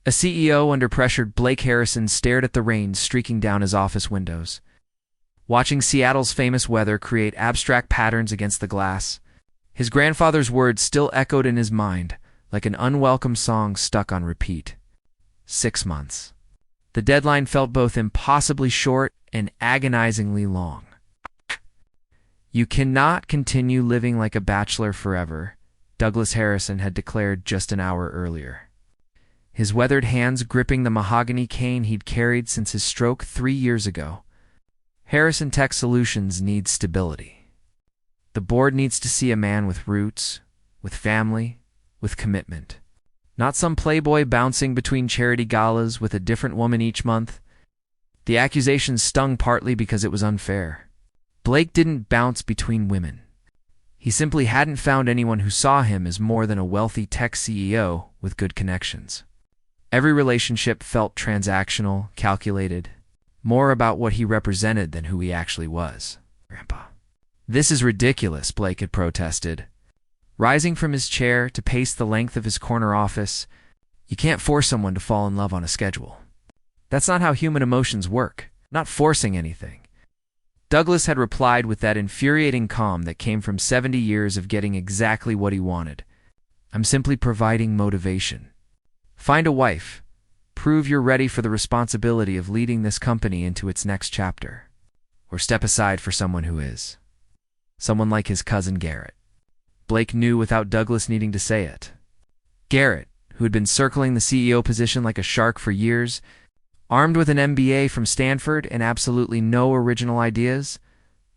A CEO under pressure, Blake Harrison stared at the rain streaking down his office windows, watching Seattle's famous weather create abstract patterns against the glass. His grandfather's words still echoed in his mind, like an unwelcome song stuck on repeat. 6 months. The deadline felt both impossibly short and agonizingly long. You cannot continue living like a bachelor forever, Douglas Harrison had declared just an hour earlier, his weathered hands gripping the mahogany cane he'd carried since his stroke 3 years ago. Harrison Tech Solutions needs stability. The board needs to see a man with roots, with family, with commitment. Not some playboy bouncing between charity galas with a different woman each month. The accusations stung partly because it was unfair. Blake didn't bounce between women. He simply hadn't found anyone who saw him as more than a wealthy tech CEO with good connections. Every relationship felt transactional, calculated, more about what he represented than who he actually was. Grandpa. "This is ridiculous," Blake had protested, rising from his chair to pace the length of his corner office. "You can't force someone to fall in love on a schedule. That's not how human emotions work. Not forcing anything." Douglas had replied with that infuriating calm that came from 70 years of getting exactly what he wanted. "I'm simply providing motivation. Find a wife. Prove you're ready for the responsibility of leading this company into its next chapter. Or step aside for someone who is. Someone like his cousin Garrett." Blake knew without Douglas needing to say it. Garrett, who had been circling the CEO position like a shark for years, armed with an MBA from Stanford and absolutely no original ideas,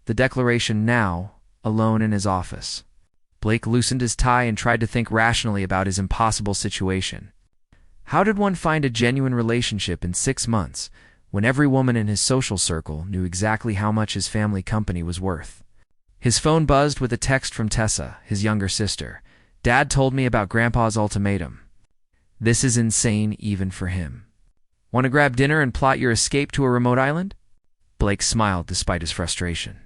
the declaration now, alone in his office. Blake loosened his tie and tried to think rationally about his impossible situation. How did one find a genuine relationship in 6 months when every woman in his social circle knew exactly how much his family company was worth? His phone buzzed with a text from Tessa, his younger sister. "Dad told me about Grandpa's ultimatum. This is insane even for him. Want to grab dinner and plot your escape to a remote island?" Blake smiled despite his frustration.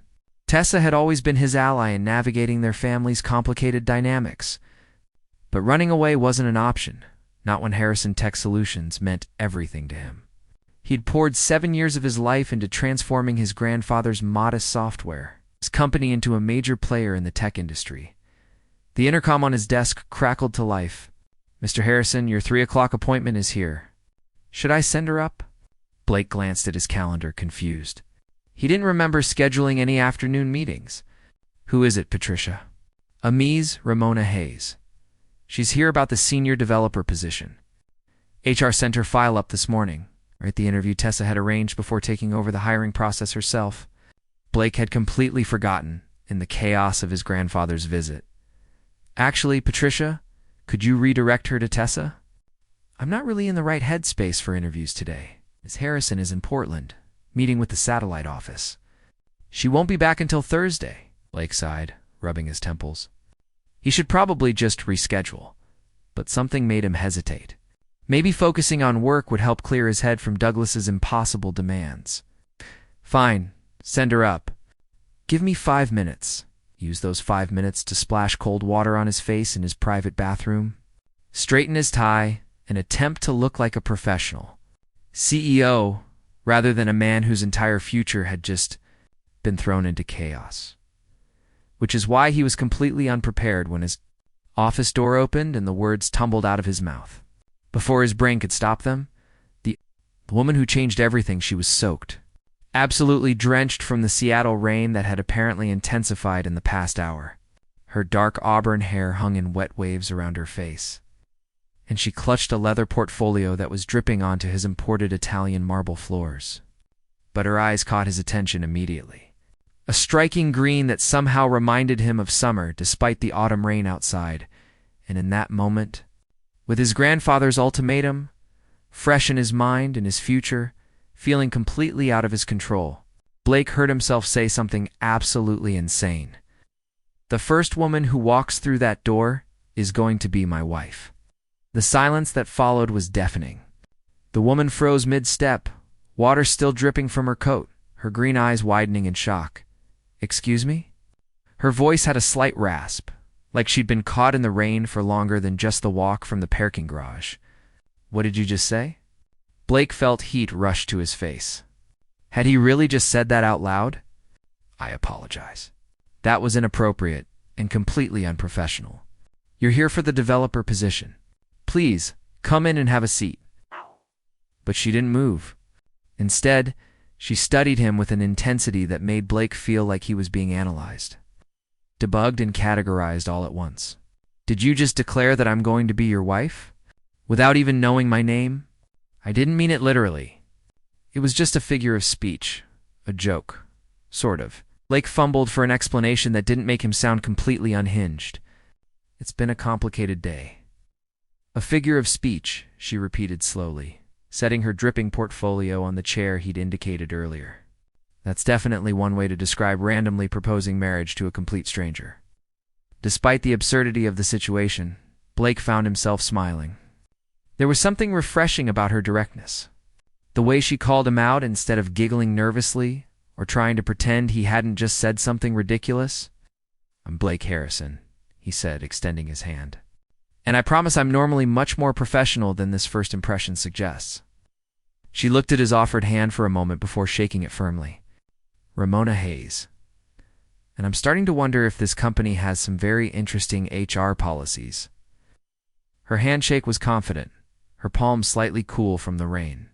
Tessa had always been his ally in navigating their family's complicated dynamics. But running away wasn't an option, not when Harrison Tech Solutions meant everything to him. He'd poured 7 years of his life into transforming his grandfather's modest software company into a major player in the tech industry. The intercom on his desk crackled to life. "Mr. Harrison, your 3 o'clock appointment is here. Should I send her up?" Blake glanced at his calendar, confused. He didn't remember scheduling any afternoon meetings. "Who is it, Patricia?" "Amise Ramona Hayes. She's here about the senior developer position. HR sent her file up this morning, right, the interview Tessa had arranged before taking over the hiring process herself." Blake had completely forgotten in the chaos of his grandfather's visit. "Actually, Patricia, could you redirect her to Tessa? I'm not really in the right headspace for interviews today. Ms. Harrison is in Portland, meeting with the satellite office. She won't be back until Thursday," Blake sighed, rubbing his temples. He should probably just reschedule, but something made him hesitate. Maybe focusing on work would help clear his head from Douglas's impossible demands. "Fine. Send her up. Give me 5 minutes. Use those 5 minutes to splash cold water on his face in his private bathroom. Straighten his tie and attempt to look like a professional. CEO, rather than a man whose entire future had just been thrown into chaos." Which is why he was completely unprepared when his office door opened and the words tumbled out of his mouth. Before his brain could stop them, the woman who changed everything, she was soaked. Absolutely drenched from the Seattle rain that had apparently intensified in the past hour. Her dark auburn hair hung in wet waves around her face, and she clutched a leather portfolio that was dripping onto his imported Italian marble floors. But her eyes caught his attention immediately. A striking green that somehow reminded him of summer despite the autumn rain outside, and in that moment, with his grandfather's ultimatum fresh in his mind and his future feeling completely out of his control, Blake heard himself say something absolutely insane. "The first woman who walks through that door is going to be my wife." The silence that followed was deafening. The woman froze mid-step, water still dripping from her coat, her green eyes widening in shock. "Excuse me?" Her voice had a slight rasp, like she'd been caught in the rain for longer than just the walk from the parking garage. What did you just say? Blake felt heat rush to his face. Had he really just said that out loud? I apologize. That was inappropriate and completely unprofessional. You're here for the developer position. Please, come in and have a seat. But she didn't move. Instead, she studied him with an intensity that made Blake feel like he was being analyzed, debugged and categorized all at once. Did you just declare that I'm going to be your wife? Without even knowing my name? I didn't mean it literally. It was just a figure of speech, a joke, sort of. Blake fumbled for an explanation that didn't make him sound completely unhinged. It's been a complicated day. A figure of speech, she repeated slowly, setting her dripping portfolio on the chair he'd indicated earlier. That's definitely one way to describe randomly proposing marriage to a complete stranger. Despite the absurdity of the situation, Blake found himself smiling. There was something refreshing about her directness. The way she called him out instead of giggling nervously or trying to pretend he hadn't just said something ridiculous. I'm Blake Harrison, he said, extending his hand. And I promise I'm normally much more professional than this first impression suggests. She looked at his offered hand for a moment before shaking it firmly. Ramona Hayes. And I'm starting to wonder if this company has some very interesting HR policies. Her handshake was confident, her palms slightly cool from the rain.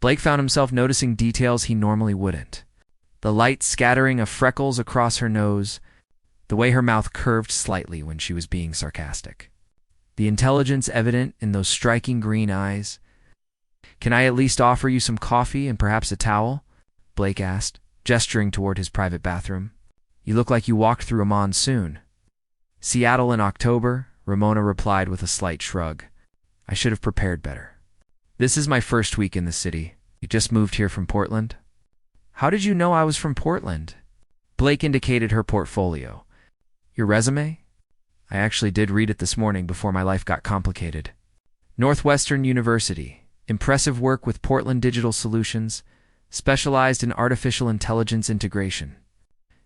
Blake found himself noticing details he normally wouldn't. The light scattering of freckles across her nose, the way her mouth curved slightly when she was being sarcastic. The intelligence evident in those striking green eyes. Can I at least offer you some coffee and perhaps a towel? Blake asked, gesturing toward his private bathroom. You look like you walked through a monsoon. Seattle in October, Ramona replied with a slight shrug. I should have prepared better. This is my first week in the city. You just moved here from Portland? How did you know I was from Portland? Blake indicated her portfolio. Your resume? I actually did read it this morning before my life got complicated. Northwestern University. Impressive work with Portland Digital Solutions, specialized in artificial intelligence integration.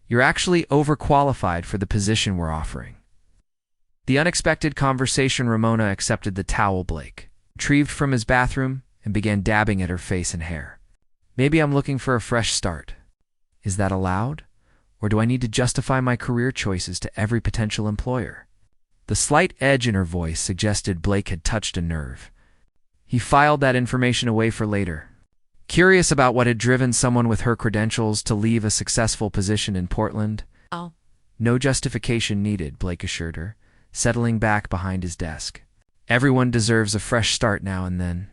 You're actually overqualified for the position we're offering. The unexpected conversation, Ramona accepted the towel Blake retrieved from his bathroom and began dabbing at her face and hair. Maybe I'm looking for a fresh start. Is that allowed? Or do I need to justify my career choices to every potential employer? The slight edge in her voice suggested Blake had touched a nerve. He filed that information away for later. Curious about what had driven someone with her credentials to leave a successful position in Portland. Oh. No justification needed, Blake assured her, settling back behind his desk. Everyone deserves a fresh start now and then.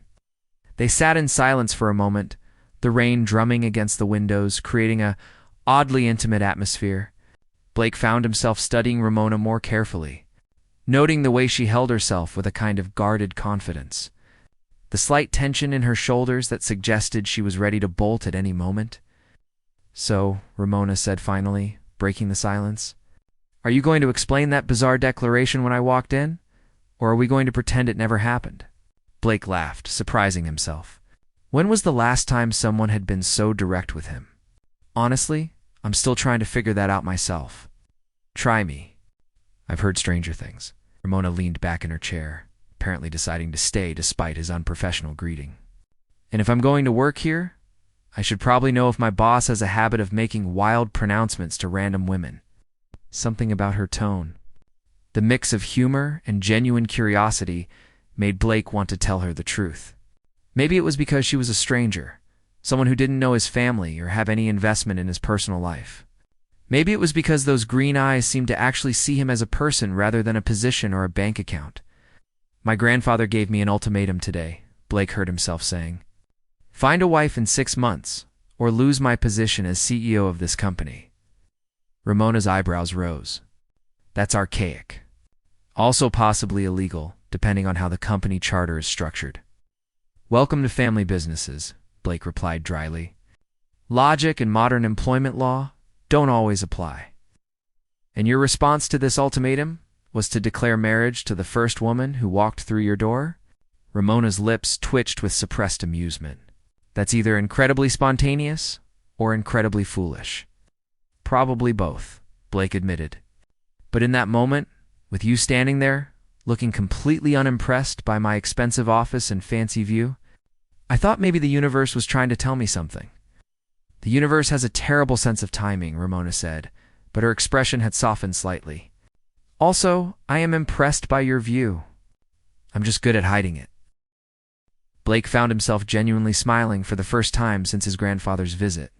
They sat in silence for a moment, the rain drumming against the windows, creating a oddly intimate atmosphere. Blake found himself studying Ramona more carefully, noting the way she held herself with a kind of guarded confidence. The slight tension in her shoulders that suggested she was ready to bolt at any moment. So, Ramona said finally, breaking the silence, are you going to explain that bizarre declaration when I walked in? Or are we going to pretend it never happened? Blake laughed, surprising himself. When was the last time someone had been so direct with him? Honestly, I'm still trying to figure that out myself. Try me. I've heard stranger things. Ramona leaned back in her chair, apparently deciding to stay despite his unprofessional greeting. And if I'm going to work here, I should probably know if my boss has a habit of making wild pronouncements to random women. Something about her tone, the mix of humor and genuine curiosity, made Blake want to tell her the truth. Maybe it was because she was a stranger, someone who didn't know his family or have any investment in his personal life. Maybe it was because those green eyes seemed to actually see him as a person rather than a position or a bank account. My grandfather gave me an ultimatum today, Blake heard himself saying. Find a wife in 6 months, or lose my position as CEO of this company. Ramona's eyebrows rose. That's archaic. Also possibly illegal, depending on how the company charter is structured. Welcome to family businesses, Blake replied dryly. Logic and modern employment law don't always apply. And your response to this ultimatum was to declare marriage to the first woman who walked through your door? Ramona's lips twitched with suppressed amusement. That's either incredibly spontaneous or incredibly foolish. Probably both, Blake admitted. But in that moment, with you standing there, looking completely unimpressed by my expensive office and fancy view. I thought maybe the universe was trying to tell me something. The universe has a terrible sense of timing, Ramona said, but her expression had softened slightly. Also, I am impressed by your view. I'm just good at hiding it. Blake found himself genuinely smiling for the first time since his grandfather's visit.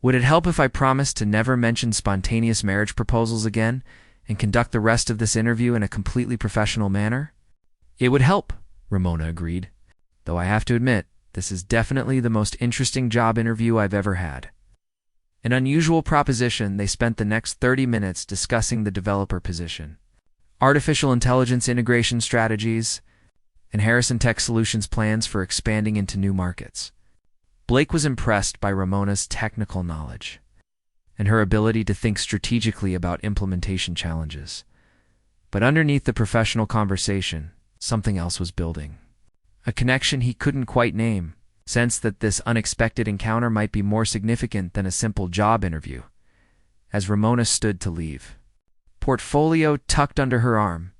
Would it help if I promised to never mention spontaneous marriage proposals again and conduct the rest of this interview in a completely professional manner? It would help, Ramona agreed, though I have to admit, this is definitely the most interesting job interview I've ever had. An unusual proposition, they spent the next 30 minutes discussing the developer position, artificial intelligence integration strategies, and Harrison Tech Solutions' plans for expanding into new markets. Blake was impressed by Ramona's technical knowledge and her ability to think strategically about implementation challenges. But underneath the professional conversation, something else was building. A connection he couldn't quite name, sensed that this unexpected encounter might be more significant than a simple job interview. As Ramona stood to leave, portfolio tucked under her arm,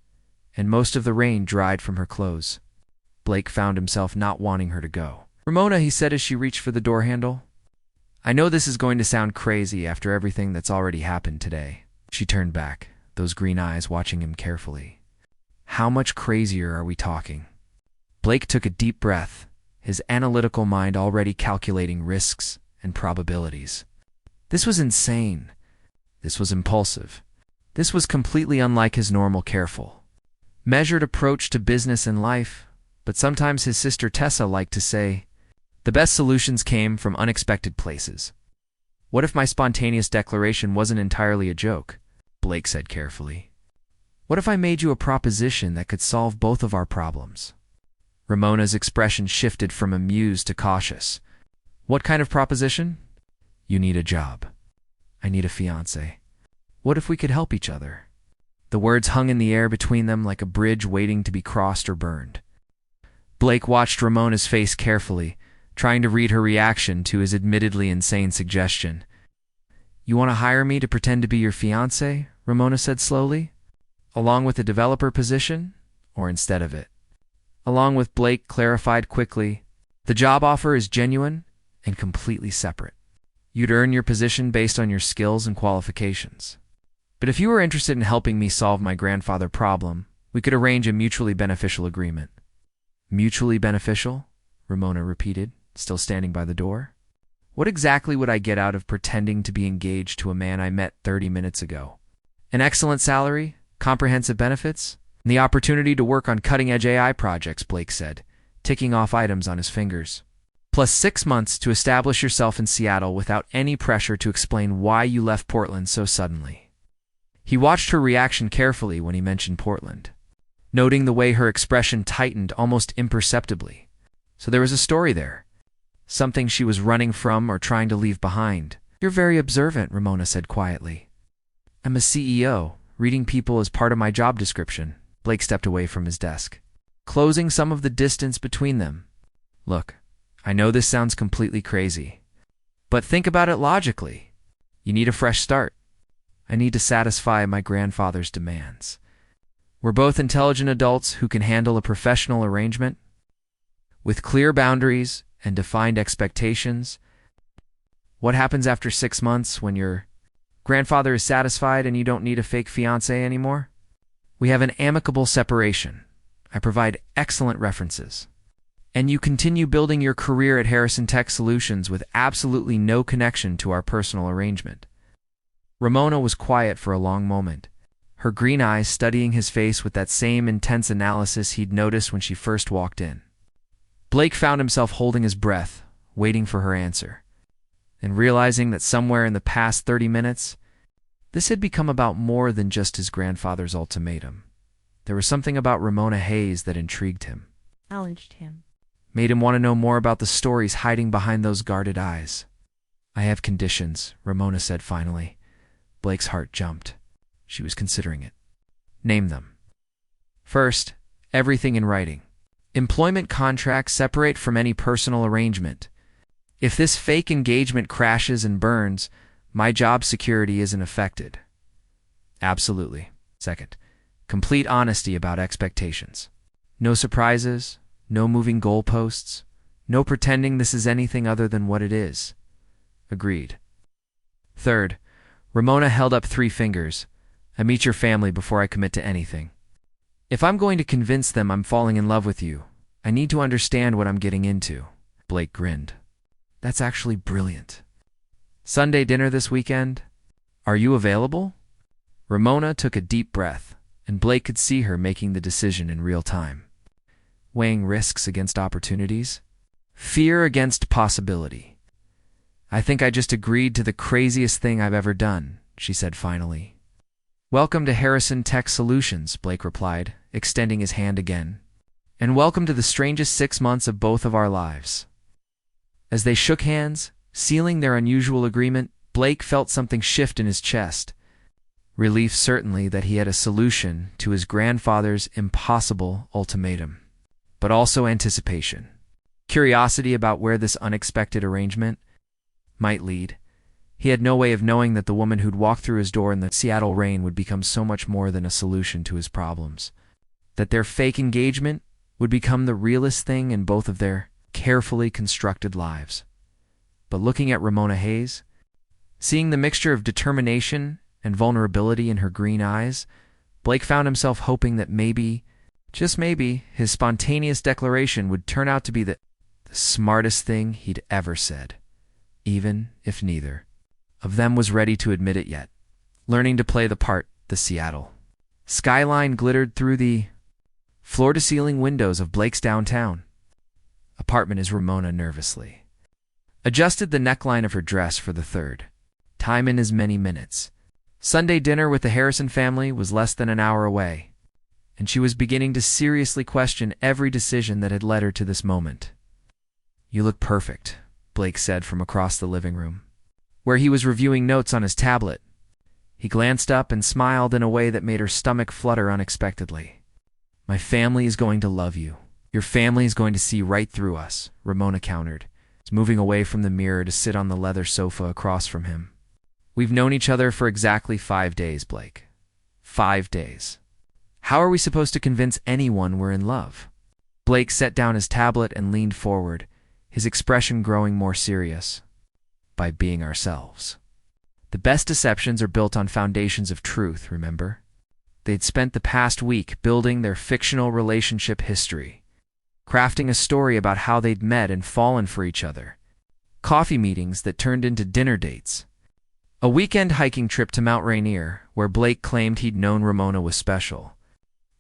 and most of the rain dried from her clothes, Blake found himself not wanting her to go. Ramona, he said as she reached for the door handle. I know this is going to sound crazy after everything that's already happened today. She turned back, those green eyes watching him carefully. How much crazier are we talking? Blake took a deep breath, his analytical mind already calculating risks and probabilities. This was insane. This was impulsive. This was completely unlike his normal careful, measured approach to business and life, but sometimes his sister Tessa liked to say, the best solutions came from unexpected places. What if my spontaneous declaration wasn't entirely a joke? Blake said carefully. What if I made you a proposition that could solve both of our problems? Ramona's expression shifted from amused to cautious. What kind of proposition? You need a job. I need a fiancé. What if we could help each other? The words hung in the air between them like a bridge waiting to be crossed or burned. Blake watched Ramona's face carefully, trying to read her reaction to his admittedly insane suggestion. You want to hire me to pretend to be your fiancé? Ramona said slowly. Along with the developer position, or instead of it? Along with, Blake clarified quickly, the job offer is genuine and completely separate. You'd earn your position based on your skills and qualifications. But if you were interested in helping me solve my grandfather problem, we could arrange a mutually beneficial agreement. Mutually beneficial? Ramona repeated, still standing by the door. What exactly would I get out of pretending to be engaged to a man I met 30 minutes ago? An excellent salary, comprehensive benefits, and the opportunity to work on cutting-edge AI projects, Blake said, ticking off items on his fingers. Plus 6 months to establish yourself in Seattle without any pressure to explain why you left Portland so suddenly. He watched her reaction carefully when he mentioned Portland, noting the way her expression tightened almost imperceptibly. So there was a story there, something she was running from or trying to leave behind. You're very observant, Ramona said quietly. I'm a CEO. Reading people is part of my job description. Blake stepped away from his desk, closing some of the distance between them. Look, I know this sounds completely crazy, but think about it logically. You need a fresh start. I need to satisfy my grandfather's demands. We're both intelligent adults who can handle a professional arrangement with clear boundaries and defined expectations. What happens after 6 months when your grandfather is satisfied and you don't need a fake fiancé anymore? We have an amicable separation. I provide excellent references. And you continue building your career at Harrison Tech Solutions with absolutely no connection to our personal arrangement. Ramona was quiet for a long moment, her green eyes studying his face with that same intense analysis he'd noticed when she first walked in. Blake found himself holding his breath, waiting for her answer, and realizing that somewhere in the past 30 minutes, this had become about more than just his grandfather's ultimatum. There was something about Ramona Hayes that intrigued him, challenged him, made him want to know more about the stories hiding behind those guarded eyes. I have conditions, Ramona said finally. Blake's heart jumped. She was considering it. Name them. First, everything in writing. Employment contracts separate from any personal arrangement. If this fake engagement crashes and burns, my job security isn't affected. Absolutely. Second, Complete honesty about expectations. No surprises, no moving goalposts, no pretending this is anything other than what it is. Agreed. Third, Ramona held up 3 fingers. I meet your family before I commit to anything. If I'm going to convince them I'm falling in love with you, I need to understand what I'm getting into. Blake grinned. That's actually brilliant. Sunday dinner this weekend? Are you available? Ramona took a deep breath, and Blake could see her making the decision in real time. Weighing risks against opportunities? Fear against possibility. I think I just agreed to the craziest thing I've ever done, she said finally. Welcome to Harrison Tech Solutions, Blake replied, extending his hand again. And welcome to the strangest 6 months of both of our lives. As they shook hands, sealing their unusual agreement, Blake felt something shift in his chest. Relief certainly that he had a solution to his grandfather's impossible ultimatum, but also anticipation. Curiosity about where this unexpected arrangement might lead. He had no way of knowing that the woman who'd walk through his door in the Seattle rain would become so much more than a solution to his problems. That their fake engagement would become the realest thing in both of their carefully constructed lives. But looking at Ramona Hayes, seeing the mixture of determination and vulnerability in her green eyes, Blake found himself hoping that maybe, just maybe, his spontaneous declaration would turn out to be the smartest thing he'd ever said, even if neither of them was ready to admit it yet. Learning to play the part, the Seattle skyline glittered through the floor-to-ceiling windows of Blake's downtown apartment as Ramona nervously adjusted the neckline of her dress for the third time in as many minutes. Sunday dinner with the Harrison family was less than an hour away, and she was beginning to seriously question every decision that had led her to this moment. You look perfect, Blake said from across the living room, where he was reviewing notes on his tablet. He glanced up and smiled in a way that made her stomach flutter unexpectedly. My family is going to love you. Your family is going to see right through us, Ramona countered, moving away from the mirror to sit on the leather sofa across from him. We've known each other for exactly 5 days, Blake. 5 days. How are we supposed to convince anyone we're in love? Blake set down his tablet and leaned forward, his expression growing more serious. By being ourselves. The best deceptions are built on foundations of truth, remember? They'd spent the past week building their fictional relationship history, crafting a story about how they'd met and fallen for each other, coffee meetings that turned into dinner dates, a weekend hiking trip to Mount Rainier where Blake claimed he'd known Ramona was special,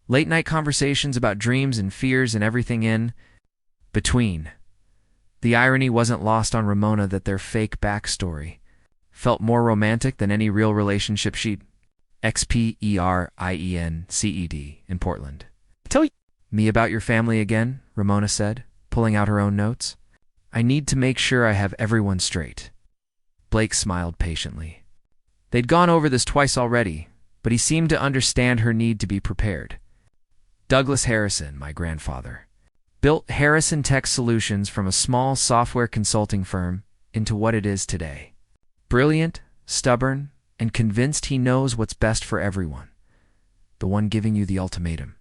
late-night conversations about dreams and fears and everything in between. The irony wasn't lost on Ramona that their fake backstory felt more romantic than any real relationship she'd XPERIENCED in Portland. Tell me about your family again, Ramona said, pulling out her own notes. I need to make sure I have everyone straight. Blake smiled patiently. They'd gone over this twice already, but he seemed to understand her need to be prepared. Douglas Harrison, my grandfather, built Harrison Tech Solutions from a small software consulting firm into what it is today. Brilliant, stubborn, and convinced he knows what's best for everyone. The one giving you the ultimatum.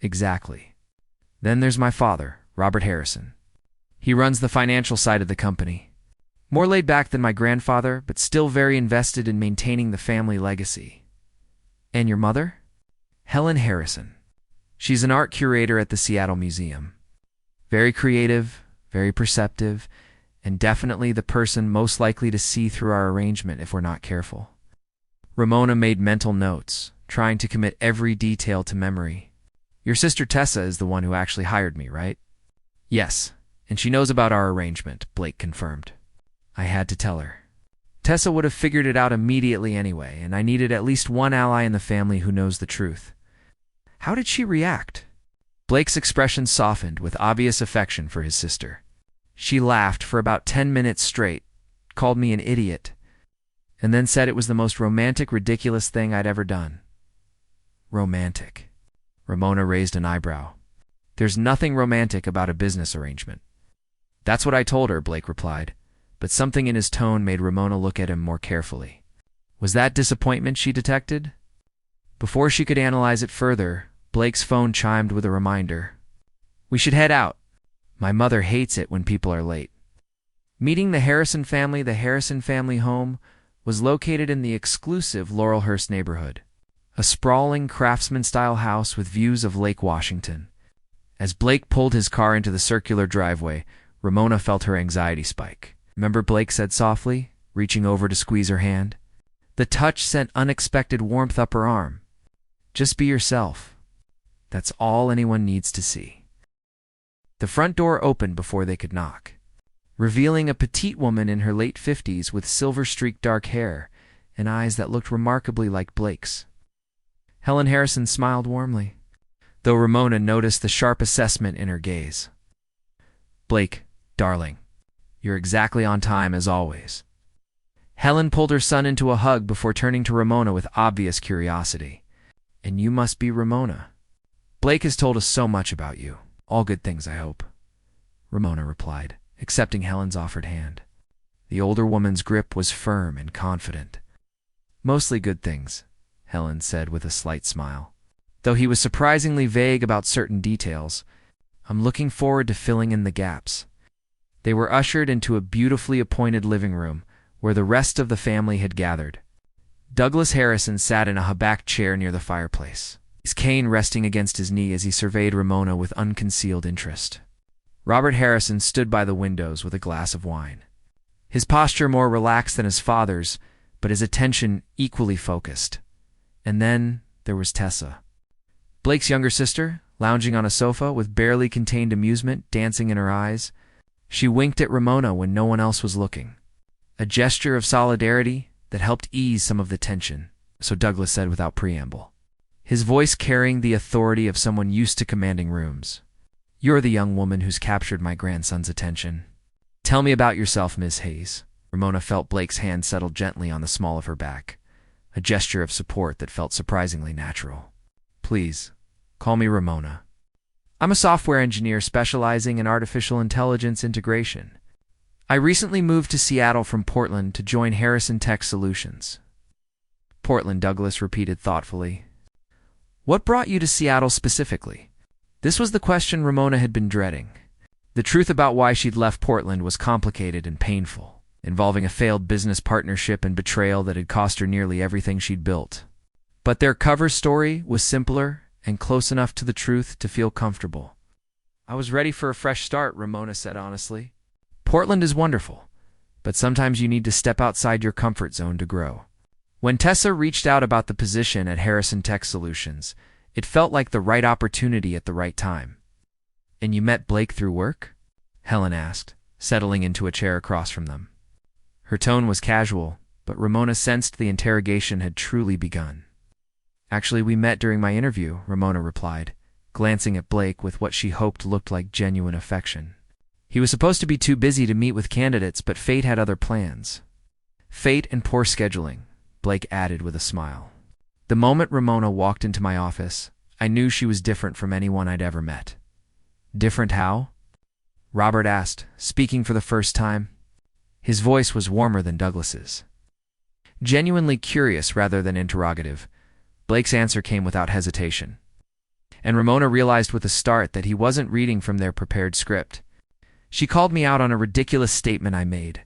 Exactly. Then there's my father, Robert Harrison. He runs the financial side of the company. More laid back than my grandfather, but still very invested in maintaining the family legacy. And your mother? Helen Harrison. She's an art curator at the Seattle Museum. Very creative, very perceptive, and definitely the person most likely to see through our arrangement if we're not careful. Ramona made mental notes, trying to commit every detail to memory. Your sister Tessa is the one who actually hired me, right? Yes, and she knows about our arrangement, Blake confirmed. I had to tell her. Tessa would have figured it out immediately anyway, and I needed at least one ally in the family who knows the truth. How did she react? Blake's expression softened with obvious affection for his sister. She laughed for about 10 minutes straight, called me an idiot, and then said it was the most romantic, ridiculous thing I'd ever done. Romantic. Ramona raised an eyebrow. There's nothing romantic about a business arrangement. That's what I told her, Blake replied, but something in his tone made Ramona look at him more carefully. Was that disappointment she detected? Before she could analyze it further, Blake's phone chimed with a reminder. We should head out. My mother hates it when people are late. Meeting the Harrison family home was located in the exclusive Laurelhurst neighborhood, a sprawling craftsman-style house with views of Lake Washington. As Blake pulled his car into the circular driveway, Ramona felt her anxiety spike. Remember, Blake said softly, reaching over to squeeze her hand. The touch sent unexpected warmth up her arm. Just be yourself. That's all anyone needs to see. The front door opened before they could knock, revealing a petite woman in her late 50s with silver-streaked dark hair and eyes that looked remarkably like Blake's. Helen Harrison smiled warmly, though Ramona noticed the sharp assessment in her gaze. Blake, darling, you're exactly on time as always. Helen pulled her son into a hug before turning to Ramona with obvious curiosity. And you must be Ramona. Blake has told us so much about you. All good things, I hope. Ramona replied, accepting Helen's offered hand. The older woman's grip was firm and confident. Mostly good things, Helen said with a slight smile. Though he was surprisingly vague about certain details, I'm looking forward to filling in the gaps. They were ushered into a beautifully appointed living room where the rest of the family had gathered. Douglas Harrison sat in a hubbub chair near the fireplace, his cane resting against his knee as he surveyed Ramona with unconcealed interest. Robert Harrison stood by the windows with a glass of wine, his posture more relaxed than his father's, but his attention equally focused. And then there was Tessa, Blake's younger sister, lounging on a sofa with barely contained amusement dancing in her eyes. She winked at Ramona when no one else was looking, a gesture of solidarity that helped ease some of the tension, so Douglas said without preamble, his voice carrying the authority of someone used to commanding rooms. You're the young woman who's captured my grandson's attention. Tell me about yourself, Miss Hayes. Ramona felt Blake's hand settle gently on the small of her back, a gesture of support that felt surprisingly natural. Please, call me Ramona. I'm a software engineer specializing in artificial intelligence integration. I recently moved to Seattle from Portland to join Harrison Tech Solutions. Portland, Douglas repeated thoughtfully. What brought you to Seattle specifically? This was the question Ramona had been dreading. The truth about why she'd left Portland was complicated and painful, involving a failed business partnership and betrayal that had cost her nearly everything she'd built. But their cover story was simpler and close enough to the truth to feel comfortable. I was ready for a fresh start, Ramona said honestly. Portland is wonderful, but sometimes you need to step outside your comfort zone to grow. When Tessa reached out about the position at Harrison Tech Solutions, it felt like the right opportunity at the right time. And you met Blake through work? Helen asked, settling into a chair across from them. Her tone was casual, but Ramona sensed the interrogation had truly begun. Actually, we met during my interview, Ramona replied, glancing at Blake with what she hoped looked like genuine affection. He was supposed to be too busy to meet with candidates, but fate had other plans. Fate and poor scheduling, Blake added with a smile. The moment Ramona walked into my office, I knew she was different from anyone I'd ever met. Different how? Robert asked, speaking for the first time. His voice was warmer than Douglas's. Genuinely curious rather than interrogative, Blake's answer came without hesitation. And Ramona realized with a start that he wasn't reading from their prepared script. She called me out on a ridiculous statement I made.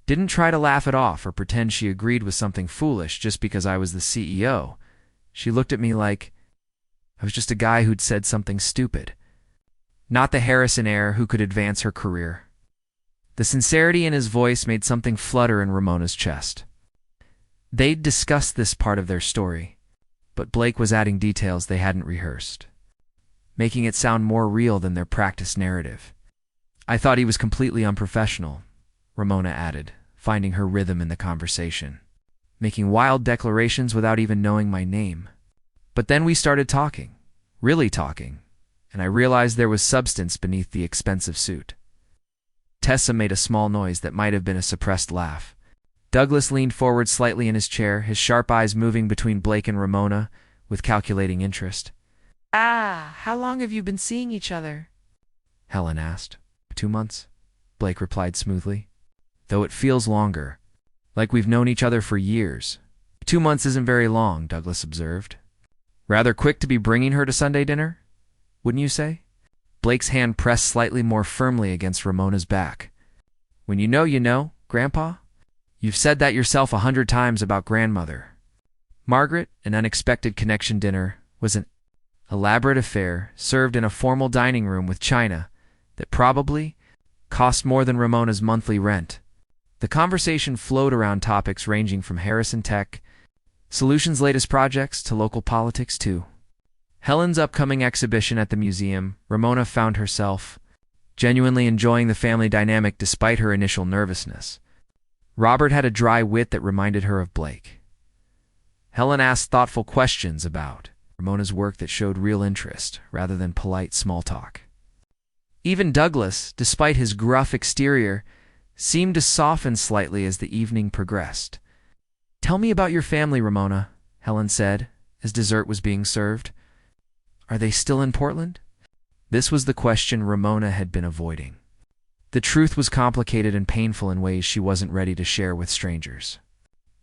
Didn't try to laugh it off or pretend she agreed with something foolish just because I was the CEO. She looked at me like I was just a guy who'd said something stupid. Not the Harrison heir who could advance her career. The sincerity in his voice made something flutter in Ramona's chest. They'd discussed this part of their story, but Blake was adding details they hadn't rehearsed, making it sound more real than their practiced narrative. I thought he was completely unprofessional, Ramona added, finding her rhythm in the conversation, making wild declarations without even knowing my name. But then we started talking, really talking, and I realized there was substance beneath the expensive suit. Tessa made a small noise that might have been a suppressed laugh. Douglas leaned forward slightly in his chair, his sharp eyes moving between Blake and Ramona with calculating interest. How long have you been seeing each other? Helen asked. 2 months, Blake replied smoothly. Though it feels longer, like we've known each other for years. 2 months isn't very long, Douglas observed. Rather quick to be bringing her to Sunday dinner, wouldn't you say? Blake's hand pressed slightly more firmly against Ramona's back. When you know, Grandpa? You've said that yourself 100 times about grandmother. Margaret, an unexpected connection dinner, was an elaborate affair served in a formal dining room with china that probably cost more than Ramona's monthly rent. The conversation flowed around topics ranging from Harrison Tech, Solutions' latest projects, to local politics too. Helen's upcoming exhibition at the museum, Ramona found herself genuinely enjoying the family dynamic despite her initial nervousness. Robert had a dry wit that reminded her of Blake. Helen asked thoughtful questions about Ramona's work that showed real interest, rather than polite small talk. Even Douglas, despite his gruff exterior, seemed to soften slightly as the evening progressed. "Tell me about your family, Ramona," Helen said, as dessert was being served. "Are they still in Portland?" This was the question Ramona had been avoiding. The truth was complicated and painful in ways she wasn't ready to share with strangers.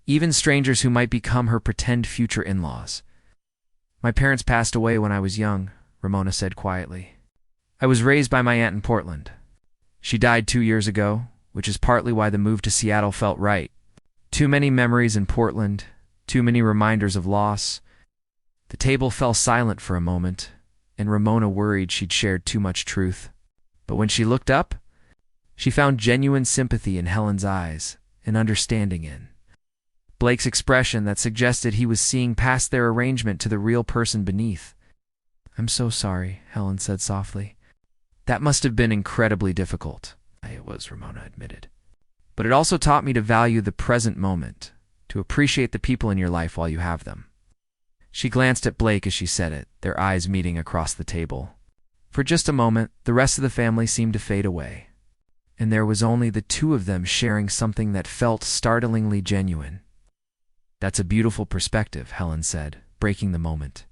Even strangers who might become her pretend future in-laws. "My parents passed away when I was young," Ramona said quietly. "I was raised by my aunt in Portland. She died 2 years ago, which is partly why the move to Seattle felt right. Too many memories in Portland, too many reminders of loss." The table fell silent for a moment, and Ramona worried she'd shared too much truth. But when she looked up, she found genuine sympathy in Helen's eyes, and understanding in Blake's expression that suggested he was seeing past their arrangement to the real person beneath. "I'm so sorry," Helen said softly. "That must have been incredibly difficult." "It was," Ramona admitted. "But it also taught me to value the present moment, to appreciate the people in your life while you have them." She glanced at Blake as she said it, their eyes meeting across the table. For just a moment, the rest of the family seemed to fade away, and there was only the two of them sharing something that felt startlingly genuine. "That's a beautiful perspective," Helen said, breaking the moment.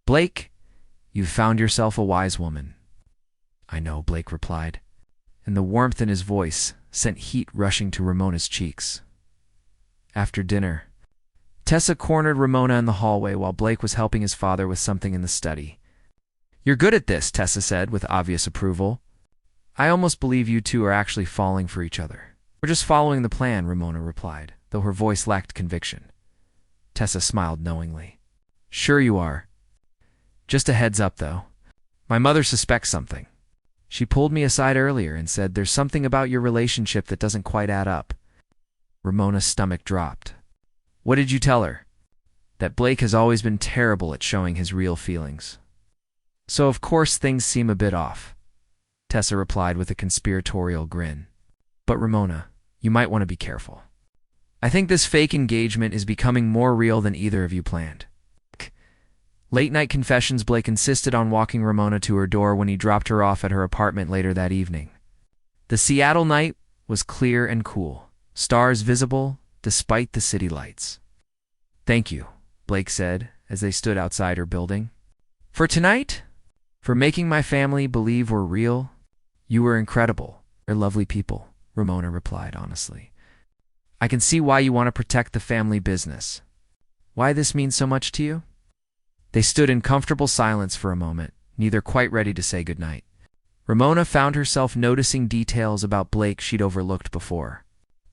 "Blake, you've found yourself a wise woman." "I know," Blake replied, and the warmth in his voice sent heat rushing to Ramona's cheeks. After dinner, Tessa cornered Ramona in the hallway while Blake was helping his father with something in the study. "You're good at this," Tessa said with obvious approval. "I almost believe you two are actually falling for each other." "We're just following the plan," Ramona replied, though her voice lacked conviction. Tessa smiled knowingly. "Sure you are. Just a heads up, though. My mother suspects something. She pulled me aside earlier and said there's something about your relationship that doesn't quite add up." Ramona's stomach dropped. "What did you tell her?" "That Blake has always been terrible at showing his real feelings. So of course things seem a bit off," Tessa replied with a conspiratorial grin. "But Ramona, you might want to be careful. I think this fake engagement is becoming more real than either of you planned." Late-night confessions. Blake insisted on walking Ramona to her door when he dropped her off at her apartment later that evening. The Seattle night was clear and cool, stars visible despite the city lights. "Thank you," Blake said as they stood outside her building. "For tonight? For making my family believe we're real? You were incredible. They're lovely people," Ramona replied honestly. "I can see why you want to protect the family business. Why this means so much to you?" They stood in comfortable silence for a moment, neither quite ready to say goodnight. Ramona found herself noticing details about Blake she'd overlooked before.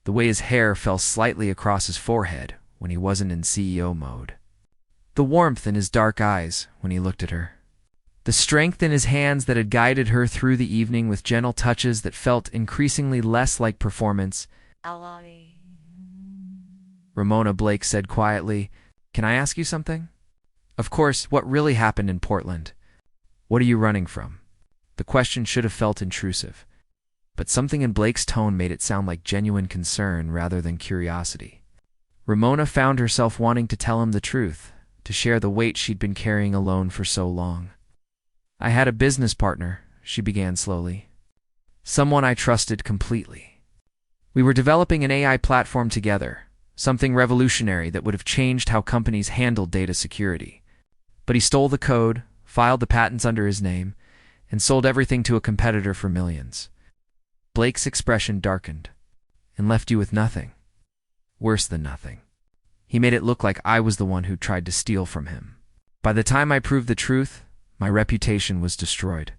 The way his hair fell slightly across his forehead when he wasn't in CEO mode. The warmth in his dark eyes when he looked at her. The strength in his hands that had guided her through the evening with gentle touches that felt increasingly less like performance. "Ramona," Blake said quietly, "can I ask you something? Of course, what really happened in Portland? What are you running from?" The question should have felt intrusive, but something in Blake's tone made it sound like genuine concern rather than curiosity. Ramona found herself wanting to tell him the truth, to share the weight she'd been carrying alone for so long. "I had a business partner," she began slowly. "Someone I trusted completely. We were developing an AI platform together, something revolutionary that would have changed how companies handled data security. But he stole the code, filed the patents under his name, and sold everything to a competitor for millions." Blake's expression darkened. "And left you with nothing. Worse than nothing." He made it look like I was the one who tried to steal from him. By the time I proved the truth, my reputation was destroyed.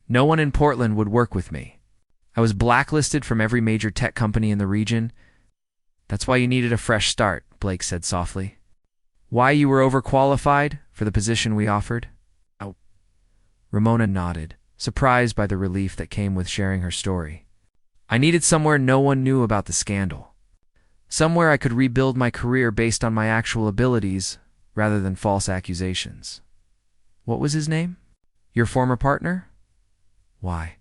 No one in Portland would work with me. I was blacklisted from every major tech company in the region. That's why you needed a fresh start, Blake said softly. Why you were overqualified for the position we offered? Oh. Ramona nodded, surprised by the relief that came with sharing her story. I needed somewhere no one knew about the scandal. Somewhere I could rebuild my career based on my actual abilities rather than false accusations. What was his name? Your former partner? Why?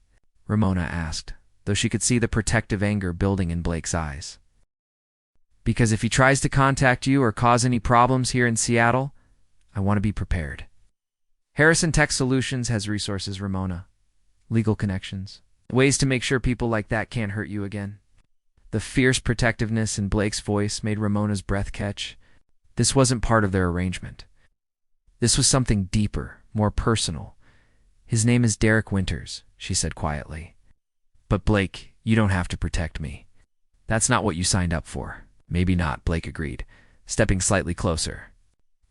Ramona asked, though she could see the protective anger building in Blake's eyes. Because if he tries to contact you or cause any problems here in Seattle, I want to be prepared. Harrison Tech Solutions has resources, Ramona. Legal connections. Ways to make sure people like that can't hurt you again. The fierce protectiveness in Blake's voice made Ramona's breath catch. This wasn't part of their arrangement. This was something deeper, more personal. His name is Derek Winters, she said quietly. But Blake, you don't have to protect me. That's not what you signed up for. Maybe not, Blake agreed, stepping slightly closer.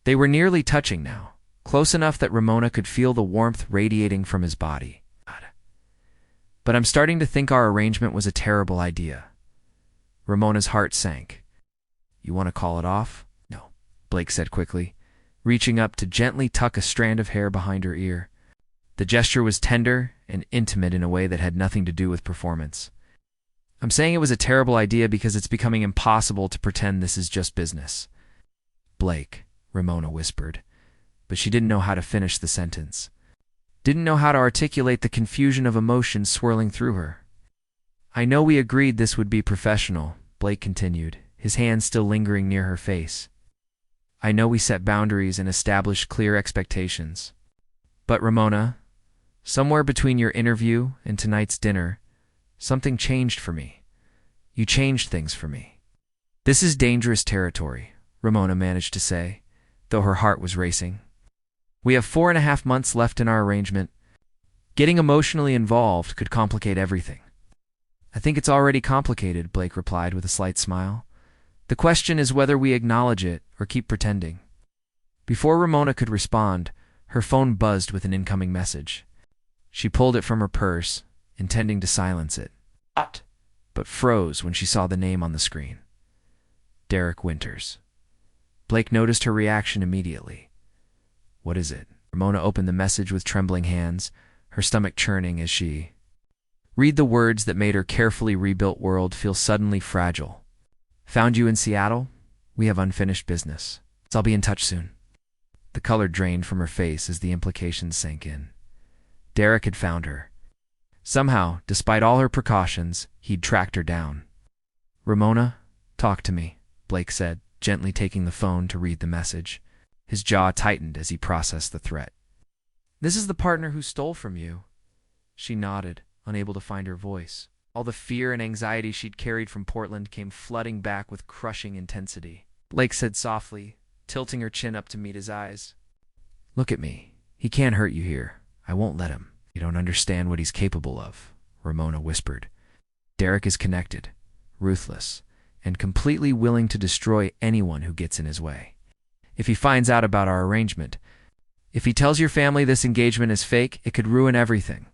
They were nearly touching now, close enough that Ramona could feel the warmth radiating from his body. But I'm starting to think our arrangement was a terrible idea. Ramona's heart sank. You want to call it off? No, Blake said quickly, reaching up to gently tuck a strand of hair behind her ear. The gesture was tender and intimate in a way that had nothing to do with performance. I'm saying it was a terrible idea because it's becoming impossible to pretend this is just business. Blake, Ramona whispered, but she didn't know how to finish the sentence. Didn't know how to articulate the confusion of emotions swirling through her. I know we agreed this would be professional, Blake continued, his hand still lingering near her face. I know we set boundaries and established clear expectations. But Ramona, somewhere between your interview and tonight's dinner, something changed for me. You changed things for me. This is dangerous territory, Ramona managed to say, though her heart was racing. We have 4.5 months left in our arrangement. Getting emotionally involved could complicate everything. I think it's already complicated, Blake replied with a slight smile. The question is whether we acknowledge it or keep pretending. Before Ramona could respond, her phone buzzed with an incoming message. She pulled it from her purse, intending to silence it, but froze when she saw the name on the screen. Derek Winters. Blake noticed her reaction immediately. What is it? Ramona opened the message with trembling hands, her stomach churning as she read the words that made her carefully rebuilt world feel suddenly fragile. Found you in Seattle? We have unfinished business. I'll be in touch soon. The color drained from her face as the implications sank in. Derek had found her. Somehow, despite all her precautions, he'd tracked her down. Ramona, talk to me, Blake said, gently taking the phone to read the message. His jaw tightened as he processed the threat. This is the partner who stole from you. She nodded, unable to find her voice. All the fear and anxiety she'd carried from Portland came flooding back with crushing intensity. Blake said softly, tilting her chin up to meet his eyes. Look at me. He can't hurt you here. I won't let him. You don't understand what he's capable of, Ramona whispered. Derek is connected, ruthless, and completely willing to destroy anyone who gets in his way. If he finds out about our arrangement, if he tells your family this engagement is fake, it could ruin everything.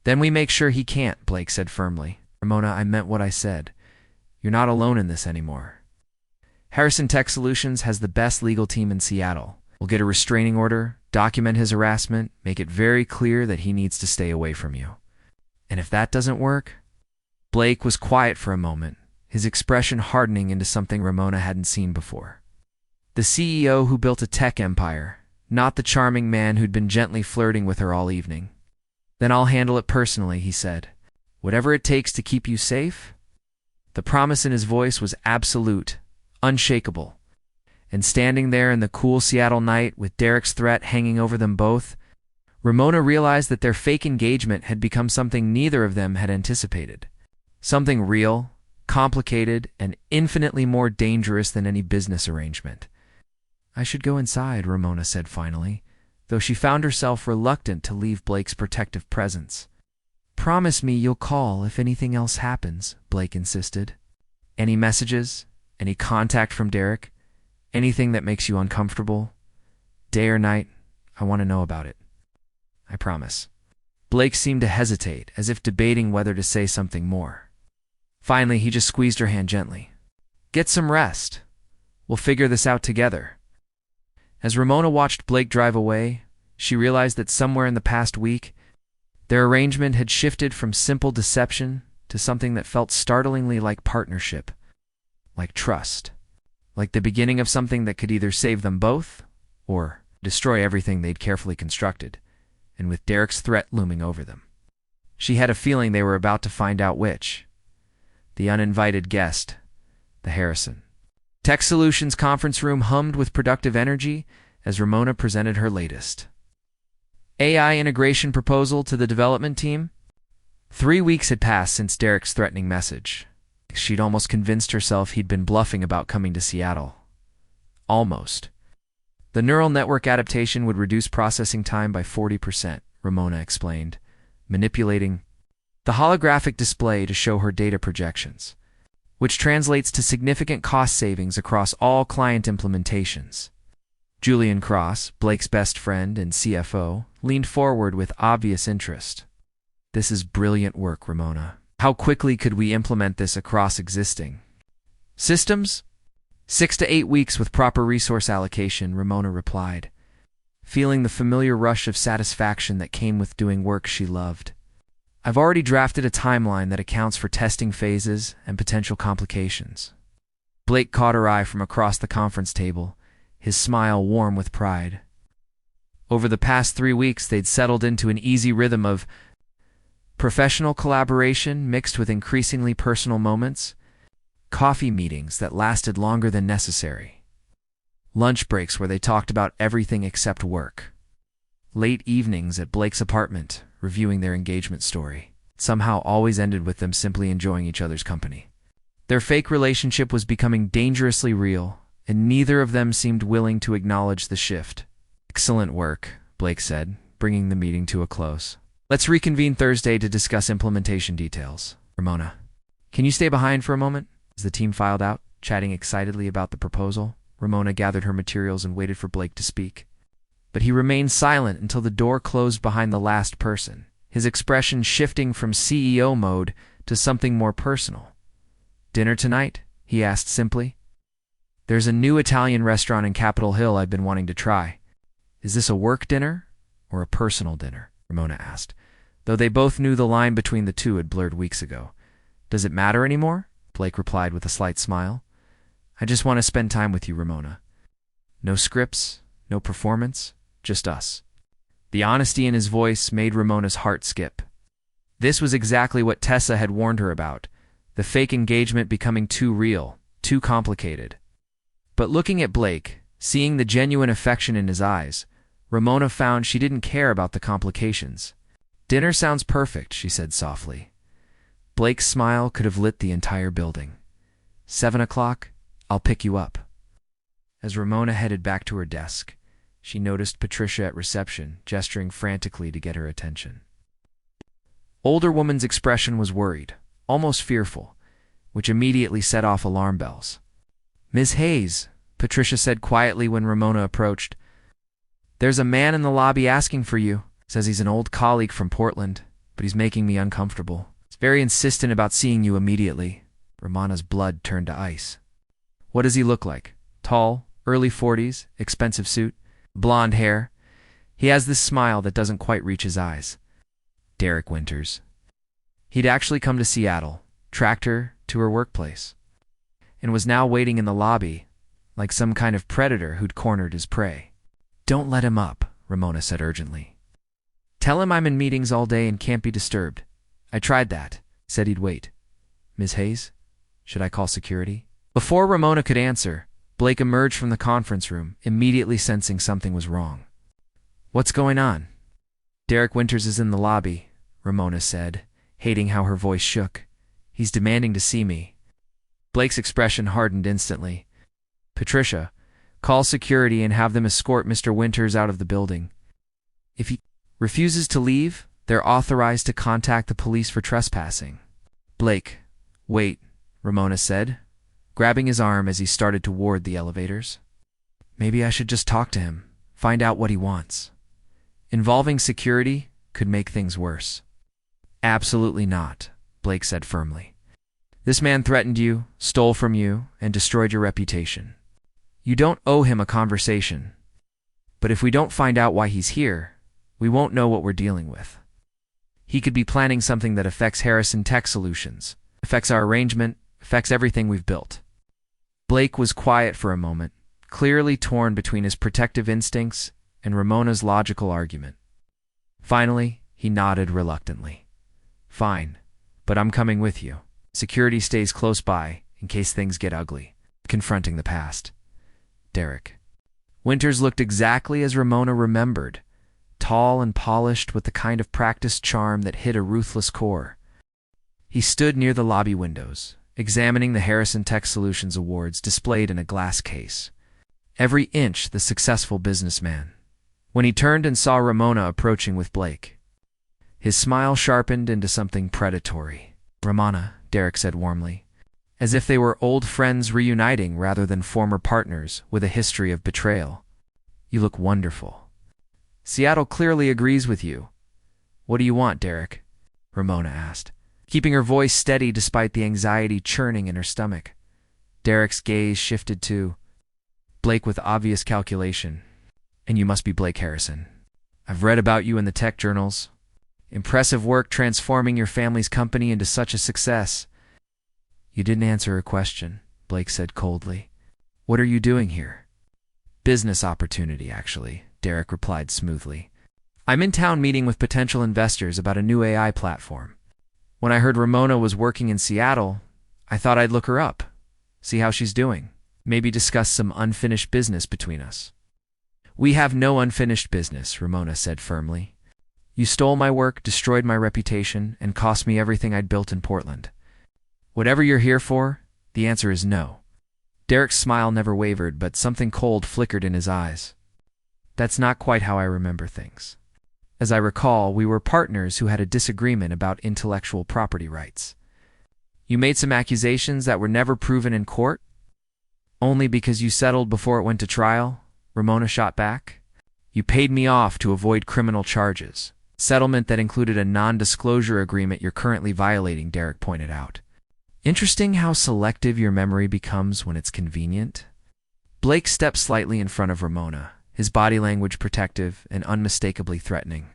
Then we make sure he can't, Blake said firmly. Ramona, I meant what I said. You're not alone in this anymore. Harrison Tech Solutions has the best legal team in Seattle. We'll get a restraining order, document his harassment, make it very clear that he needs to stay away from you. And if that doesn't work? Blake was quiet for a moment, his expression hardening into something Ramona hadn't seen before. The CEO who built a tech empire, not the charming man who'd been gently flirting with her all evening. Then I'll handle it personally, he said. Whatever it takes to keep you safe? The promise in his voice was absolute, unshakable. And standing there in the cool Seattle night with Derek's threat hanging over them both, Ramona realized that their fake engagement had become something neither of them had anticipated. Something real, complicated, and infinitely more dangerous than any business arrangement. I should go inside, Ramona said finally, though she found herself reluctant to leave Blake's protective presence. Promise me you'll call if anything else happens, Blake insisted. Any messages? Any contact from Derek? Anything that makes you uncomfortable, day or night, I want to know about it. I promise. Blake seemed to hesitate, as if debating whether to say something more. Finally, he just squeezed her hand gently. Get some rest. We'll figure this out together. As Ramona watched Blake drive away, she realized that somewhere in the past week, their arrangement had shifted from simple deception to something that felt startlingly like partnership, like trust, like the beginning of something that could either save them both or destroy everything they'd carefully constructed, and with Derek's threat looming over them. She had a feeling they were about to find out which. The uninvited guest, the Harrison. Tech Solutions conference room hummed with productive energy as Ramona presented her latest AI integration proposal to the development team. 3 weeks had passed since Derek's threatening message. She'd almost convinced herself he'd been bluffing about coming to Seattle. Almost. The neural network adaptation would reduce processing time by 40%, Ramona explained, manipulating the holographic display to show her data projections, which translates to significant cost savings across all client implementations. Julian Cross, Blake's best friend and CFO, leaned forward with obvious interest. This is brilliant work, Ramona. How quickly could we implement this across existing systems? 6 to 8 weeks with proper resource allocation, Ramona replied, feeling the familiar rush of satisfaction that came with doing work she loved. I've already drafted a timeline that accounts for testing phases and potential complications. Blake caught her eye from across the conference table, his smile warm with pride. Over the past 3 weeks, they'd settled into an easy rhythm of professional collaboration mixed with increasingly personal moments, coffee meetings that lasted longer than necessary, lunch breaks where they talked about everything except work, late evenings at Blake's apartment reviewing their engagement story. Somehow always ended with them simply enjoying each other's company. Their fake relationship was becoming dangerously real, and neither of them seemed willing to acknowledge the shift. Excellent work, Blake said, bringing the meeting to a close. Let's reconvene Thursday to discuss implementation details. Ramona, can you stay behind for a moment? As the team filed out, chatting excitedly about the proposal, Ramona gathered her materials and waited for Blake to speak. But he remained silent until the door closed behind the last person, his expression shifting from CEO mode to something more personal. Dinner tonight? He asked simply. There's a new Italian restaurant in Capitol Hill I've been wanting to try. Is this a work dinner or a personal dinner? Ramona asked, though they both knew the line between the two had blurred weeks ago. Does it matter anymore? Blake replied with a slight smile. I just want to spend time with you, Ramona. No scripts, no performance, just us. The honesty in his voice made Ramona's heart skip. This was exactly what Tessa had warned her about, the fake engagement becoming too real, too complicated. But looking at Blake, seeing the genuine affection in his eyes, Ramona found she didn't care about the complications. Dinner sounds perfect, she said softly. Blake's smile could have lit the entire building. 7 o'clock, I'll pick you up. As Ramona headed back to her desk, she noticed Patricia at reception, gesturing frantically to get her attention. Older woman's expression was worried, almost fearful, which immediately set off alarm bells. Ms. Hayes, Patricia said quietly when Ramona approached. There's a man in the lobby asking for you. Says he's an old colleague from Portland, but he's making me uncomfortable. He's very insistent about seeing you immediately. Ramona's blood turned to ice. What does he look like? Tall, early 40s, expensive suit, blonde hair. He has this smile that doesn't quite reach his eyes. Derek Winters. He'd actually come to Seattle, tracked her to her workplace, and was now waiting in the lobby, like some kind of predator who'd cornered his prey. Don't let him up, Ramona said urgently. Tell him I'm in meetings all day and can't be disturbed. I tried that. Said he'd wait. Ms. Hayes, should I call security? Before Ramona could answer, Blake emerged from the conference room, immediately sensing something was wrong. What's going on? Derek Winters is in the lobby, Ramona said, hating how her voice shook. He's demanding to see me. Blake's expression hardened instantly. Patricia, call security and have them escort Mr. Winters out of the building. If he refuses to leave, they're authorized to contact the police for trespassing. Blake, wait, Ramona said, grabbing his arm as he started toward the elevators. Maybe I should just talk to him, find out what he wants. Involving security could make things worse. Absolutely not, Blake said firmly. This man threatened you, stole from you, and destroyed your reputation. You don't owe him a conversation. But if we don't find out why he's here, we won't know what we're dealing with. He could be planning something that affects Harrison Tech Solutions, affects our arrangement, affects everything we've built. Blake was quiet for a moment, clearly torn between his protective instincts and Ramona's logical argument. Finally, he nodded reluctantly. Fine, but I'm coming with you. Security stays close by in case things get ugly. Confronting the past. Derek. Winters looked exactly as Ramona remembered, tall and polished with the kind of practiced charm that hid a ruthless core. He stood near the lobby windows, examining the Harrison Tech Solutions awards displayed in a glass case. Every inch the successful businessman. When he turned and saw Ramona approaching with Blake, his smile sharpened into something predatory. Ramona, Derek said warmly, as if they were old friends reuniting rather than former partners with a history of betrayal. You look wonderful. Seattle clearly agrees with you. What do you want, Derek? Ramona asked, keeping her voice steady despite the anxiety churning in her stomach. Derek's gaze shifted to Blake with obvious calculation. And you must be Blake Harrison. I've read about you in the tech journals. Impressive work transforming your family's company into such a success. You didn't answer her question, Blake said coldly. What are you doing here? Business opportunity, actually, Derek replied smoothly. I'm in town meeting with potential investors about a new AI platform. When I heard Ramona was working in Seattle, I thought I'd look her up, see how she's doing, maybe discuss some unfinished business between us. We have no unfinished business, Ramona said firmly. You stole my work, destroyed my reputation, and cost me everything I'd built in Portland. Whatever you're here for, the answer is no. Derek's smile never wavered, but something cold flickered in his eyes. That's not quite how I remember things. As I recall, we were partners who had a disagreement about intellectual property rights. You made some accusations that were never proven in court? Only because you settled before it went to trial? Ramona shot back. You paid me off to avoid criminal charges. Settlement that included a non-disclosure agreement you're currently violating, Derek pointed out. Interesting how selective your memory becomes when it's convenient. Blake stepped slightly in front of Ramona, his body language protective and unmistakably threatening.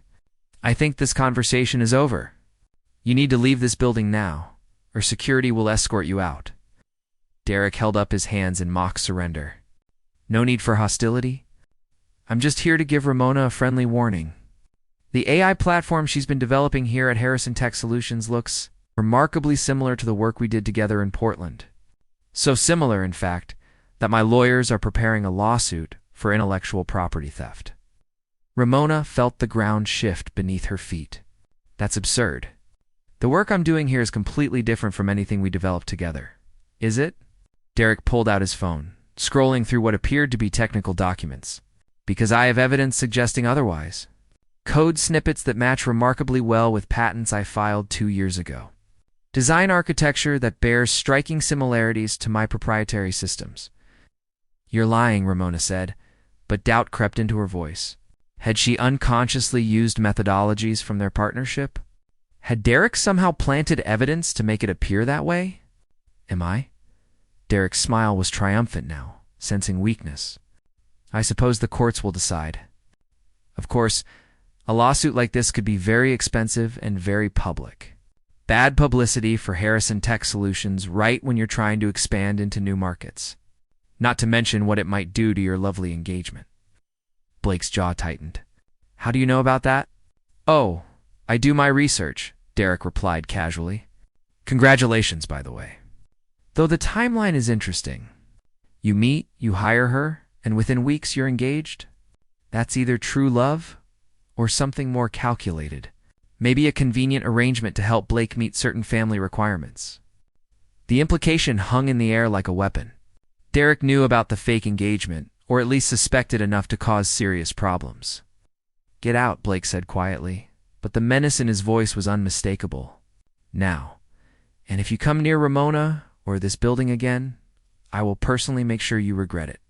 I think this conversation is over. You need to leave this building now, or security will escort you out. Derek held up his hands in mock surrender. No need for hostility. I'm just here to give Ramona a friendly warning. The AI platform she's been developing here at Harrison Tech Solutions looks remarkably similar to the work we did together in Portland. So similar, in fact, that my lawyers are preparing a lawsuit for intellectual property theft. Ramona felt the ground shift beneath her feet. That's absurd. The work I'm doing here is completely different from anything we developed together. Is it? Derek pulled out his phone, scrolling through what appeared to be technical documents. Because I have evidence suggesting otherwise. Code snippets that match remarkably well with patents I filed 2 years ago. Design architecture that bears striking similarities to my proprietary systems. You're lying, Ramona said, but doubt crept into her voice. Had she unconsciously used methodologies from their partnership? Had Derek somehow planted evidence to make it appear that way? Am I? Derek's smile was triumphant now, sensing weakness. I suppose the courts will decide. Of course, a lawsuit like this could be very expensive and very public. Bad publicity for Harrison Tech Solutions right when you're trying to expand into new markets. Not to mention what it might do to your lovely engagement. Blake's jaw tightened. How do you know about that? Oh, I do my research, Derek replied casually. Congratulations, by the way. Though the timeline is interesting. You meet, you hire her, and within weeks you're engaged? That's either true love or something more calculated. Maybe a convenient arrangement to help Blake meet certain family requirements. The implication hung in the air like a weapon. Derek knew about the fake engagement, or at least suspected enough to cause serious problems. Get out, Blake said quietly, but the menace in his voice was unmistakable. Now, and if you come near Ramona or this building again, I will personally make sure you regret it.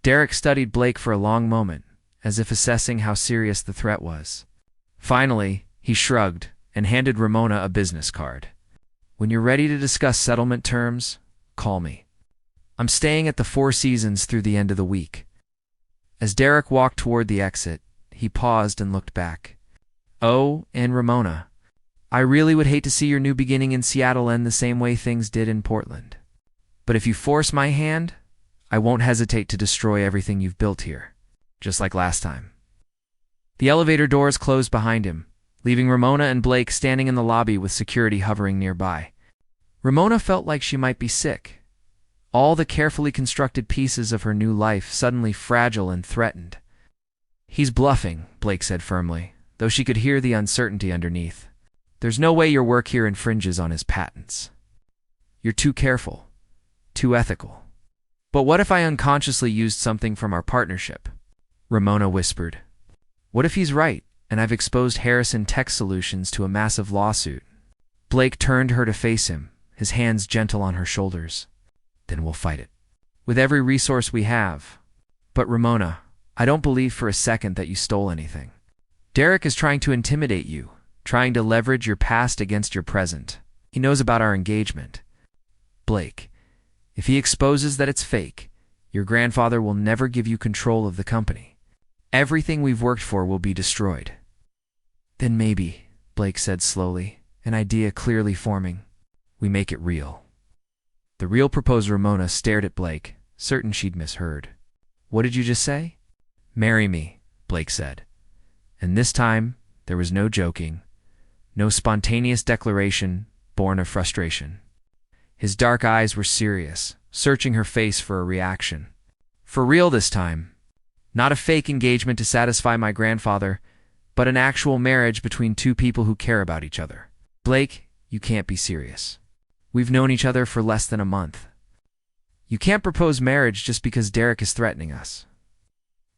Derek studied Blake for a long moment, as if assessing how serious the threat was. Finally, he shrugged and handed Ramona a business card. "When you're ready to discuss settlement terms, call me. I'm staying at the Four Seasons through the end of the week." As Derek walked toward the exit, he paused and looked back. "Oh, and Ramona, I really would hate to see your new beginning in Seattle end the same way things did in Portland. But if you force my hand, I won't hesitate to destroy everything you've built here, just like last time." The elevator doors closed behind him, leaving Ramona and Blake standing in the lobby with security hovering nearby. Ramona felt like she might be sick. All the carefully constructed pieces of her new life suddenly fragile and threatened. "He's bluffing," Blake said firmly, though she could hear the uncertainty underneath. "There's no way your work here infringes on his patents. You're too careful, too ethical." "But what if I unconsciously used something from our partnership?" Ramona whispered. "What if he's right, and I've exposed Harrison Tech Solutions to a massive lawsuit?" Blake turned her to face him, his hands gentle on her shoulders. "Then we'll fight it, with every resource we have. But Ramona, I don't believe for a second that you stole anything. Derek is trying to intimidate you, trying to leverage your past against your present. He knows about our engagement. Blake, if he exposes that it's fake, your grandfather will never give you control of the company. Everything we've worked for will be destroyed." "Then maybe," Blake said slowly, an idea clearly forming, "we make it real." The real proposed. Ramona stared at Blake, certain she'd misheard. "What did you just say?" "Marry me," Blake said. And this time, there was no joking, no spontaneous declaration born of frustration. His dark eyes were serious, searching her face for a reaction. "For real this time. Not a fake engagement to satisfy my grandfather, but an actual marriage between two people who care about each other." "Blake, you can't be serious. We've known each other for less than a month. You can't propose marriage just because Derek is threatening us."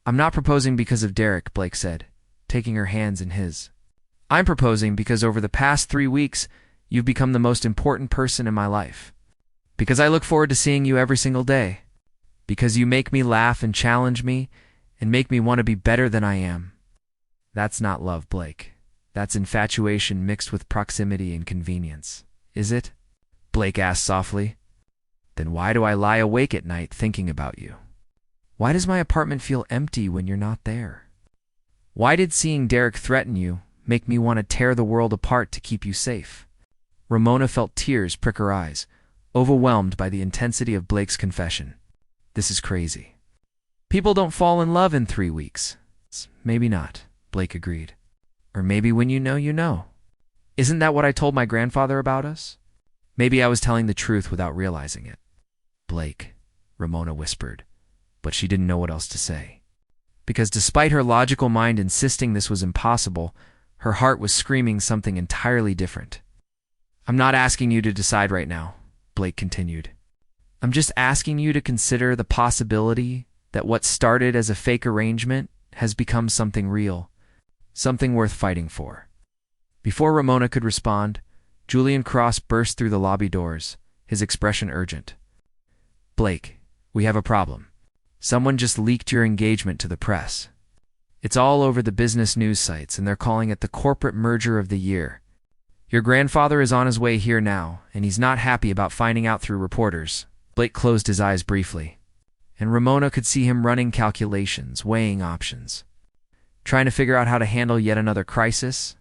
"I'm not proposing because of Derek," Blake said, taking her hands in his. "I'm proposing because over the past 3 weeks, you've become the most important person in my life. Because I look forward to seeing you every single day. Because you make me laugh and challenge me and make me want to be better than I am." "That's not love, Blake. That's infatuation mixed with proximity and convenience. Is it?" Blake asked softly. "Then why do I lie awake at night thinking about you? Why does my apartment feel empty when you're not there? Why did seeing Derek threaten you make me want to tear the world apart to keep you safe?" Ramona felt tears prick her eyes, overwhelmed by the intensity of Blake's confession. "This is crazy. People don't fall in love in 3 weeks. Maybe not," Blake agreed. "Or maybe when you know, you know. Isn't that what I told my grandfather about us? Maybe I was telling the truth without realizing it." "Blake," Ramona whispered, but she didn't know what else to say. Because despite her logical mind insisting this was impossible, her heart was screaming something entirely different. "I'm not asking you to decide right now," Blake continued. "I'm just asking you to consider the possibility that what started as a fake arrangement has become something real, something worth fighting for." Before Ramona could respond, Julian Cross burst through the lobby doors, his expression urgent. "Blake, we have a problem. Someone just leaked your engagement to the press. It's all over the business news sites, and they're calling it the corporate merger of the year. Your grandfather is on his way here now, and he's not happy about finding out through reporters." Blake closed his eyes briefly, and Ramona could see him running calculations, weighing options, trying to figure out how to handle yet another crisis.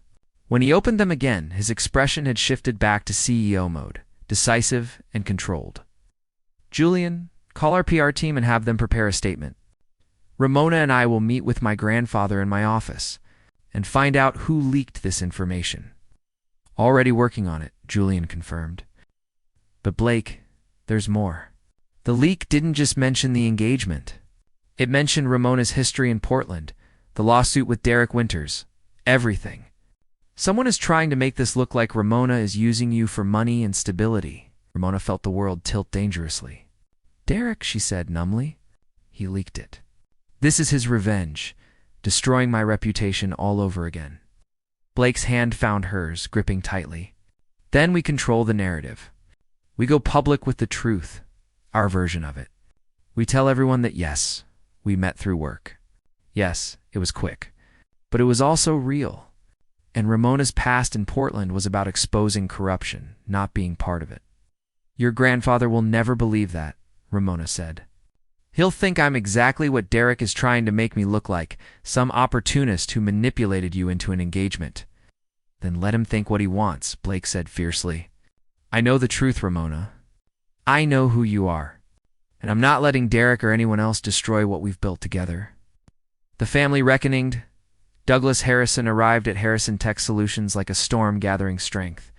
When he opened them again, his expression had shifted back to CEO mode, decisive and controlled. "Julian, call our PR team and have them prepare a statement. Ramona and I will meet with my grandfather in my office and find out who leaked this information." "Already working on it," Julian confirmed. "But Blake, there's more. The leak didn't just mention the engagement. It mentioned Ramona's history in Portland, the lawsuit with Derek Winters, everything. Someone is trying to make this look like Ramona is using you for money and stability." Ramona felt the world tilt dangerously. "Derek," she said numbly. "He leaked it. This is his revenge, destroying my reputation all over again." Blake's hand found hers, gripping tightly. "Then we control the narrative. We go public with the truth, our version of it. We tell everyone that yes, We met through work. Yes, it was quick. But it was also real. And Ramona's past in Portland was about exposing corruption, not being part of it. Your grandfather will never believe that, Ramona said. He'll think I'm exactly what Derek is trying to make me look like, some opportunist who manipulated you into an engagement. Then let him think what he wants, Blake said fiercely. I know the truth, Ramona. I know who you are. And I'm not letting Derek or anyone else destroy what we've built together. The family reckoning. Douglas Harrison arrived at Harrison Tech Solutions like a storm gathering strength,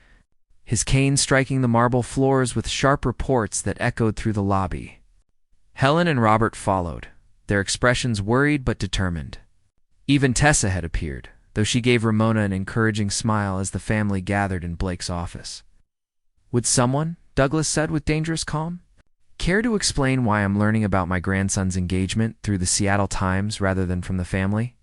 his cane striking the marble floors with sharp reports that echoed through the lobby. Helen and Robert followed, their expressions worried but determined. Even Tessa had appeared, though she gave Ramona an encouraging smile as the family gathered in Blake's office. Would someone, Douglas said with dangerous calm, care to explain why I'm learning about my grandson's engagement through the Seattle Times rather than from the family?